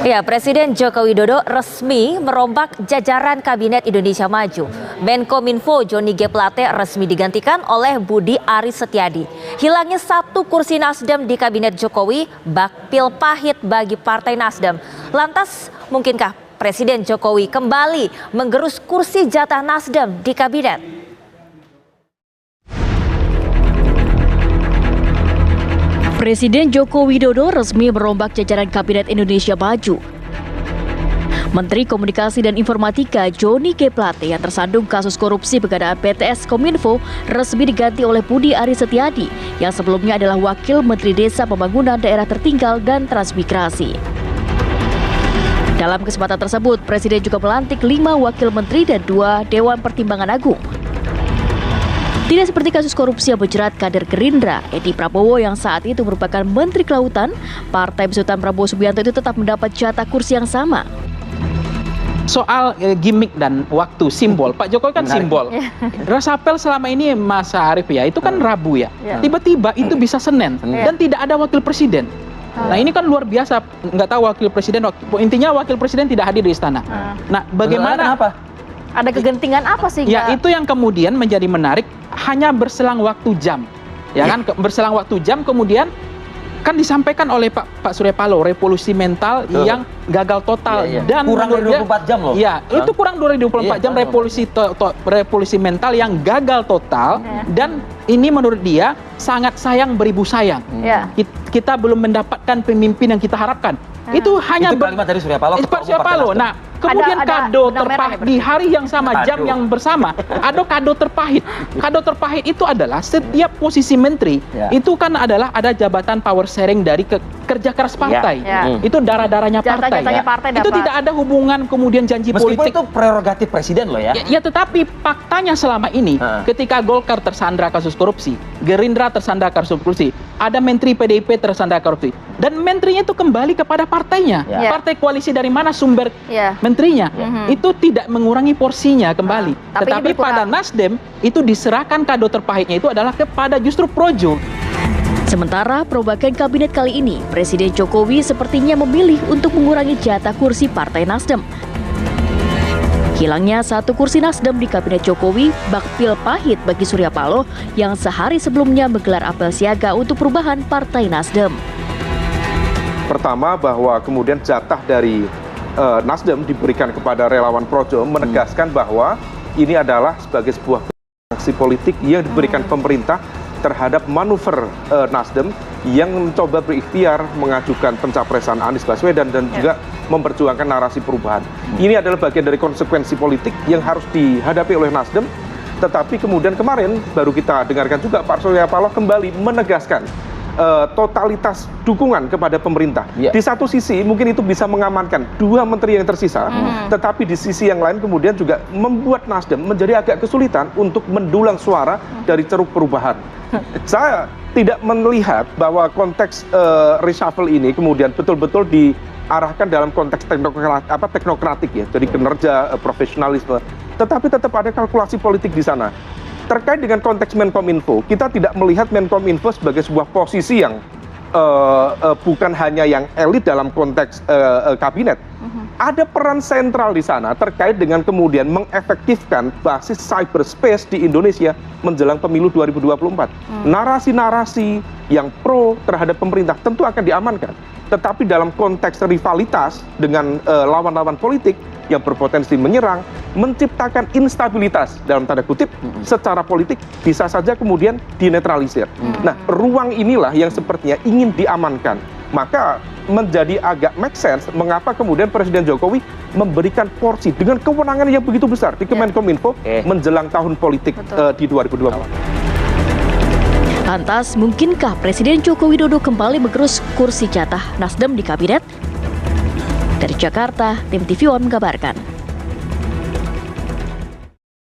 Ya, Presiden Joko Widodo resmi merombak jajaran Kabinet Indonesia Maju. Menkominfo Johnny G. Plate resmi digantikan oleh Budi Aris Setiadi. Hilangnya satu kursi Nasdem di Kabinet Jokowi bak pil pahit bagi Partai Nasdem. Lantas, mungkinkah Presiden Jokowi kembali menggerus kursi jatah Nasdem di Kabinet? Presiden Joko Widodo resmi merombak jajaran Kabinet Indonesia Maju. Menteri Komunikasi dan Informatika Johnny G. Plate yang tersandung kasus korupsi pengadaan PTS Kominfo resmi diganti oleh Budi Aris Setiadi yang sebelumnya adalah Wakil Menteri Desa Pembangunan Daerah Tertinggal dan Transmigrasi. Dalam kesempatan tersebut, Presiden juga melantik 5 Wakil Menteri dan 2 Dewan Pertimbangan Agung. Tidak seperti kasus korupsi yang menjerat kader Gerindra, Edi Prabowo yang saat itu merupakan Menteri Kelautan, Partai Besutan Prabowo Subianto itu tetap mendapat jatah kursi yang sama. Soal gimmick dan waktu, simbol, Pak Jokowi kan simbol. Resapel selama ini Mas Arief ya, itu kan Rabu ya. Tiba-tiba itu bisa Senin dan tidak ada wakil presiden. Nah ini kan luar biasa, nggak tahu wakil presiden, intinya wakil presiden tidak hadir di istana. Nah bagaimana? Kenapa? Ada kegentingan apa sih? Ya itu yang kemudian menjadi menarik, hanya berselang waktu jam, ya kan? Berselang waktu jam kemudian kan disampaikan oleh Pak Surya Paloh revolusi mental yang gagal total dan kurang dari 24 jam loh. Ya, itu kurang dari 24 jam revolusi mental yang gagal total dan ini menurut dia sangat sayang beribu sayang. Kita belum mendapatkan pemimpin yang kita harapkan. Itu hanya kalimat dari Surya Paloh. Pak Surya Paloh. Nah, kemudian kado terpahit di hari yang sama, jam yang bersama, ada kado terpahit. Kado terpahit itu adalah setiap posisi menteri itu kan adalah ada jabatan power sharing dari kerja keras partai. Itu darah-darahnya partai. Itu tidak ada hubungan kemudian janji meskipun politik. Itu prerogatif presiden loh ya. Ya, tetapi faktanya selama ini ketika Golkar tersandra kasus korupsi, Gerindra tersandra kasus korupsi, ada menteri PDIP tersandra korupsi, dan menterinya itu kembali kepada partainya. Partai koalisi dari mana sumber menterinya, itu tidak mengurangi porsinya kembali. Tetapi pada Nasdem itu diserahkan kado terpahitnya itu adalah kepada justru Projo. Sementara perombakan kabinet kali ini, Presiden Jokowi sepertinya memilih untuk mengurangi jatah kursi Partai Nasdem. Hilangnya satu kursi Nasdem di Kabinet Jokowi bak pil pahit bagi Surya Paloh yang sehari sebelumnya menggelar apel siaga untuk perubahan Partai Nasdem. Pertama, bahwa kemudian jatah dari Nasdem diberikan kepada relawan Projo menegaskan bahwa ini adalah sebagai sebuah aksi politik yang diberikan pemerintah terhadap manuver Nasdem yang mencoba berikhtiar mengajukan pencapresan Anies Baswedan dan juga memperjuangkan narasi perubahan. Ini adalah bagian dari konsekuensi politik yang harus dihadapi oleh Nasdem. Tetapi kemudian kemarin baru kita dengarkan juga Pak Surya Paloh kembali menegaskan totalitas dukungan kepada pemerintah. Di satu sisi mungkin itu bisa mengamankan 2 menteri yang tersisa, tetapi di sisi yang lain kemudian juga membuat Nasdem menjadi agak kesulitan untuk mendulang suara dari ceruk perubahan. Saya tidak melihat bahwa konteks reshuffle ini kemudian betul-betul diarahkan dalam konteks teknokratik ya, jadi kinerja, profesionalisme, tetapi tetap ada kalkulasi politik di sana. Terkait dengan konteks Menkominfo, kita tidak melihat Menkominfo sebagai sebuah posisi yang bukan hanya yang elit dalam konteks kabinet. Ada peran sentral di sana terkait dengan kemudian mengefektifkan basis cyberspace di Indonesia menjelang pemilu 2024. Narasi-narasi yang pro terhadap pemerintah tentu akan diamankan. Tetapi dalam konteks rivalitas dengan lawan-lawan politik yang berpotensi menyerang, menciptakan instabilitas dalam tanda kutip secara politik bisa saja kemudian dinetralisir. Nah, ruang inilah yang sepertinya ingin diamankan. Maka menjadi agak make sense mengapa kemudian Presiden Jokowi memberikan porsi dengan kewenangan yang begitu besar di Kemenkominfo menjelang tahun politik di 2024. Lantas, mungkinkah Presiden Joko Widodo kembali menggerus kursi jatah Nasdem di Kabinet? Dari Jakarta, tim TV One mengabarkan.